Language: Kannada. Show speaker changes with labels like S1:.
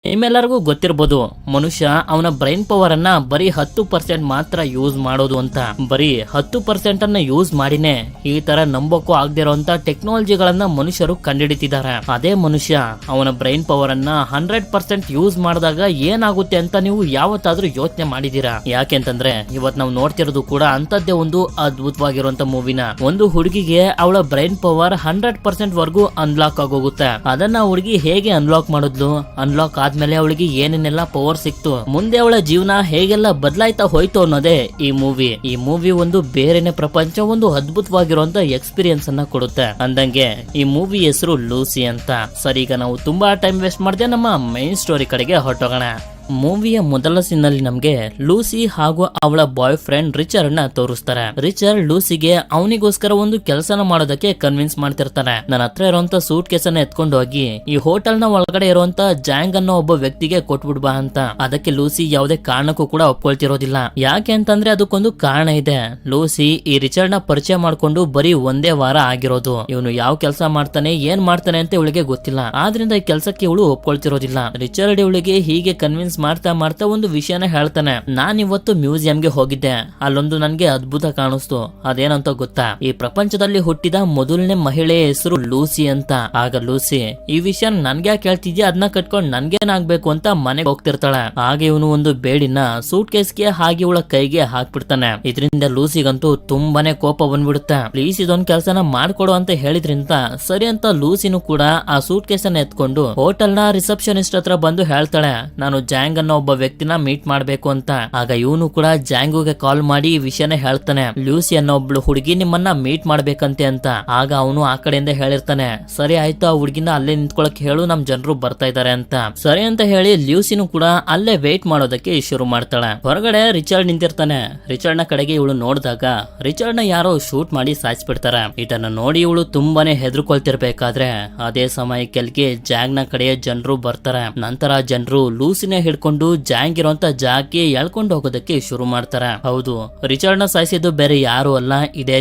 S1: ನಿಮ್ಮೆಲ್ಲರಿಗೂ ಗೊತ್ತಿರಬಹುದು ಮನುಷ್ಯ ಅವನ ಬ್ರೈನ್ ಪವರ್ ಅನ್ನ ಬರೀ 10% ಮಾತ್ರ ಯೂಸ್ ಮಾಡೋದು ಅಂತ. ಬರೀ 10% ಅನ್ನ ಯೂಸ್ ಮಾಡಿನೇ ಈ ತರ ನಂಬೋಕ್ಕೂ ಆಗದಿರೋಂತ ಟೆಕ್ನಾಲಜಿಗಳನ್ನ ಮನುಷ್ಯರು ಕಂಡುಹಿಡಿತಿದ್ದಾರೆ. ಅದೇ ಮನುಷ್ಯ ಅವನ ಬ್ರೈನ್ ಪವರ್ ಅನ್ನ 100% ಯೂಸ್ ಮಾಡಿದಾಗ ಏನಾಗುತ್ತೆ ಅಂತ ನೀವು ಯಾವತ್ತಾದ್ರೂ ಯೋಚನೆ ಮಾಡಿದೀರಾ? ಯಾಕೆಂತಂದ್ರೆ ಇವತ್ ನಾವು ನೋಡ್ತಿರೋದು ಕೂಡ ಅಂತದ್ದೇ ಒಂದು ಅದ್ಭುತವಾಗಿರುವಂತ ಮೂವಿನ. ಒಂದು ಹುಡುಗಿಗೆ ಅವಳ ಬ್ರೈನ್ ಪವರ್ 100% ವರ್ಗೂ ಅನ್ಲಾಕ್ ಆಗೋಗುತ್ತೆ. ಅದನ್ನ ಹುಡುಗಿ ಹೇಗೆ ಅನ್ಲಾಕ್ ಮಾಡಿದ್ಲು, ಅನ್ಲಾಕ್ ಆದ್ಮೇಲೆ ಅವಳಿಗೆ ಏನೇನೆಲ್ಲ ಪವರ್ ಸಿಕ್ತು, ಮುಂದೆ ಅವಳ ಜೀವನ ಹೇಗೆಲ್ಲ ಬದಲಾಯ್ತಾ ಹೋಯ್ತು ಅನ್ನೋದೇ ಈ ಮೂವಿ ಒಂದು ಬೇರೆನೆ ಪ್ರಪಂಚ, ಒಂದು ಅದ್ಭುತವಾಗಿರುವಂತ ಎಕ್ಸ್ಪೀರಿಯನ್ಸ್ ಅನ್ನ ಕೊಡುತ್ತೆ. ಅಂದಂಗೆ ಈ ಮೂವಿ ಹೆಸರು ಲೂಸಿ ಅಂತ. ಸರಿ, ಈಗ ನಾವು ತುಂಬಾ ಟೈಮ್ ವೇಸ್ಟ್ ಮಾಡದೆ ನಮ್ಮ ಮೈನ್ ಸ್ಟೋರಿ ಕಡೆಗೆ ಹೊರಟೋಗೋಣ. ಮೂವಿಯ ಮೊದಲ ಸೀನ್ ಅಲ್ಲಿ ನಮ್ಗೆ ಲೂಸಿ ಹಾಗೂ ಅವಳ ಬಾಯ್ ಫ್ರೆಂಡ್ ರಿಚರ್ಡ್ ನ ತೋರಿಸ್ತಾರೆ. ರಿಚರ್ಡ್ ಲೂಸಿಗೆ ಅವನಿಗೋಸ್ಕರ ಒಂದು ಕೆಲಸನ ಮಾಡೋದಕ್ಕೆ ಕನ್ವಿನ್ಸ್ ಮಾಡ್ತಿರ್ತಾನೆ. ನನ್ನ ಹತ್ರ ಇರುವಂತ ಸೂಟ್ ಕೇಸನ್ನ ಎತ್ಕೊಂಡು ಹೋಗಿ ಈ ಹೋಟೆಲ್ ನ ಒಳಗಡೆ ಇರುವಂತ ಜಾಂಗ್ ಅನ್ನೋ ಒಬ್ಬ ವ್ಯಕ್ತಿಗೆ ಕೊಟ್ಬಿಡ್ಬಾ ಅಂತ. ಅದಕ್ಕೆ ಲೂಸಿ ಯಾವುದೇ ಕಾರಣಕ್ಕೂ ಕೂಡ ಒಪ್ಕೊಳ್ತಿರೋದಿಲ್ಲ. ಯಾಕೆ ಅಂತಂದ್ರೆ ಅದಕ್ಕೊಂದು ಕಾರಣ ಇದೆ. ಲೂಸಿ ಈ ರಿಚರ್ಡ್ ನ ಪರಿಚಯ ಮಾಡ್ಕೊಂಡು ಬರೀ ಒಂದೇ ವಾರ ಆಗಿರೋದು. ಇವನು ಯಾವ ಕೆಲಸ ಮಾಡ್ತಾನೆ, ಏನ್ ಮಾಡ್ತಾನೆ ಅಂತ ಇವಳಿಗೆ ಗೊತ್ತಿಲ್ಲ. ಆದ್ರಿಂದ ಈ ಕೆಲಸಕ್ಕೆ ಇವಳು ಒಪ್ಕೊಳ್ತಿರೋದಿಲ್ಲ. ರಿಚರ್ಡ್ ಇವಳಿಗೆ ಹೀಗೆ ಕನ್ವಿನ್ಸ್ ಮಾಡ್ತಾ ಒಂದು ವಿಷಯನ ಹೇಳ್ತಾನೆ. ನಾನ್ ಇವತ್ತು ಮ್ಯೂಸಿಯಂಗೆ ಹೋಗಿದ್ದೆ, ಅಲ್ಲೊಂದು ನನ್ಗೆ ಅದ್ಭುತ ಕಾಣಿಸ್ತು. ಅದೇನಂತ ಗೊತ್ತಾ? ಈ ಪ್ರಪಂಚದಲ್ಲಿ ಹುಟ್ಟಿದ ಮೊದಲನೇ ಮಹಿಳೆಯ ಹೆಸರು ಲೂಸಿ ಅಂತ. ಆಗ ಲೂಸಿ ಈ ವಿಷಯ ನನ್ಗೆ ಕೇಳ್ತಿದ್ಯಾ, ಅದನ್ನ ಕಟ್ಕೊಂಡು ನನ್ಗೇನಾಗ್ಬೇಕು ಅಂತ ಮನೆಗೆ ಹೋಗ್ತಿರ್ತಾಳೆ. ಹಾಗೆ ಇವನು ಒಂದು ಬೇಡಿನ ಸೂಟ್ ಕೇಸ್ಗೆ ಹಾಗೆ ಇವಳ ಕೈಗೆ ಹಾಕ್ಬಿಡ್ತಾನೆ. ಇದರಿಂದ ಲೂಸಿಗಂತೂ ತುಂಬಾನೇ ಕೋಪ ಬಂದ್ಬಿಡುತ್ತೆ. ಪ್ಲೀಸ್ ಇದೊಂದ್ ಕೆಲಸನ ಮಾಡ್ಕೊಡು ಅಂತ ಹೇಳಿದ್ರಿಂದ ಸರಿ ಅಂತ ಲೂಸಿನೂ ಕೂಡ ಆ ಸೂಟ್ ಕೇಸನ್ನ ಎತ್ಕೊಂಡು ಹೋಟೆಲ್ ನ ರಿಸೆಪ್ಷನಿಸ್ಟ್ ಹತ್ರ ಬಂದು ಹೇಳ್ತಾಳೆ, ನಾನು ಜಾಂಗ್ ಅನ್ನೋ ಒಬ್ಬ ವ್ಯಕ್ತಿನ ಮೀಟ್ ಮಾಡ್ಬೇಕು ಅಂತ. ಆಗ ಇವನು ಕೂಡ ಜಾಂಗುಗೆ ಕಾಲ್ ಮಾಡಿ ಈ ವಿಷಯನ ಹೇಳ್ತಾನೆ, ಲೂಸಿ ಅನ್ನೋ ಒಬ್ಳು ಹುಡುಗಿ ನಿಮ್ಮನ್ನ ಮೀಟ್ ಮಾಡ್ಬೇಕಂತೆ ಅಂತ. ಆಗ ಅವನು ಆ ಕಡೆಯಿಂದ ಹೇಳಿರ್ತಾನೆ, ಸರಿ ಆಯ್ತು, ಆ ಹುಡುಗಿನ ಅಲ್ಲೇ ನಿಂತ್ಕೊಳಕ್ ಹೇಳು, ನಮ್ ಜನರು ಬರ್ತಾ ಇದಾರೆ ಅಂತ. ಸರಿ ಅಂತ ಹೇಳಿ ಲೂಸಿನೂ ಕೂಡ ಅಲ್ಲೇ ವೇಟ್ ಮಾಡೋದಕ್ಕೆ ಶುರು ಮಾಡ್ತಾಳೆ. ಹೊರಗಡೆ ರಿಚರ್ಡ್ ನಿಂತಿರ್ತಾನೆ. ರಿಚರ್ಡ್ ನ ಕಡೆಗೆ ಇವಳು ನೋಡಿದಾಗ ರಿಚರ್ಡ್ ನ ಯಾರೋ ಶೂಟ್ ಮಾಡಿ ಸಾಯಿಸ್ಬಿಡ್ತಾರೆ. ಇದನ್ನ ನೋಡಿ ಇವಳು ತುಂಬಾನೇ ಹೆದರ್ಕೊಳ್ತಿರ್ಬೇಕಾದ್ರೆ ಅದೇ ಸಮಯಕ್ಕೆ ಜಾಂಗ್ ನ ಕಡೆಯ ಜನರು ಬರ್ತಾರೆ. ನಂತರ ಜನರು ಲೂಸಿನ ಹಿಡ್ಕೊಂಡು ಜಾಂಗ್ ಇರುವಂತ ಜಾಗಕ್ಕೆ ಎಳ್ಕೊಂಡು ಹೋಗೋದಕ್ಕೆ ಶುರು ಮಾಡ್ತಾರೆ. ಹೌದು, ರಿಚರ್ಡ್ ನ ಸಾಯಿಸಿದ್ದು ಬೇರೆ ಯಾರು ಅಲ್ಲ, ಇದೇ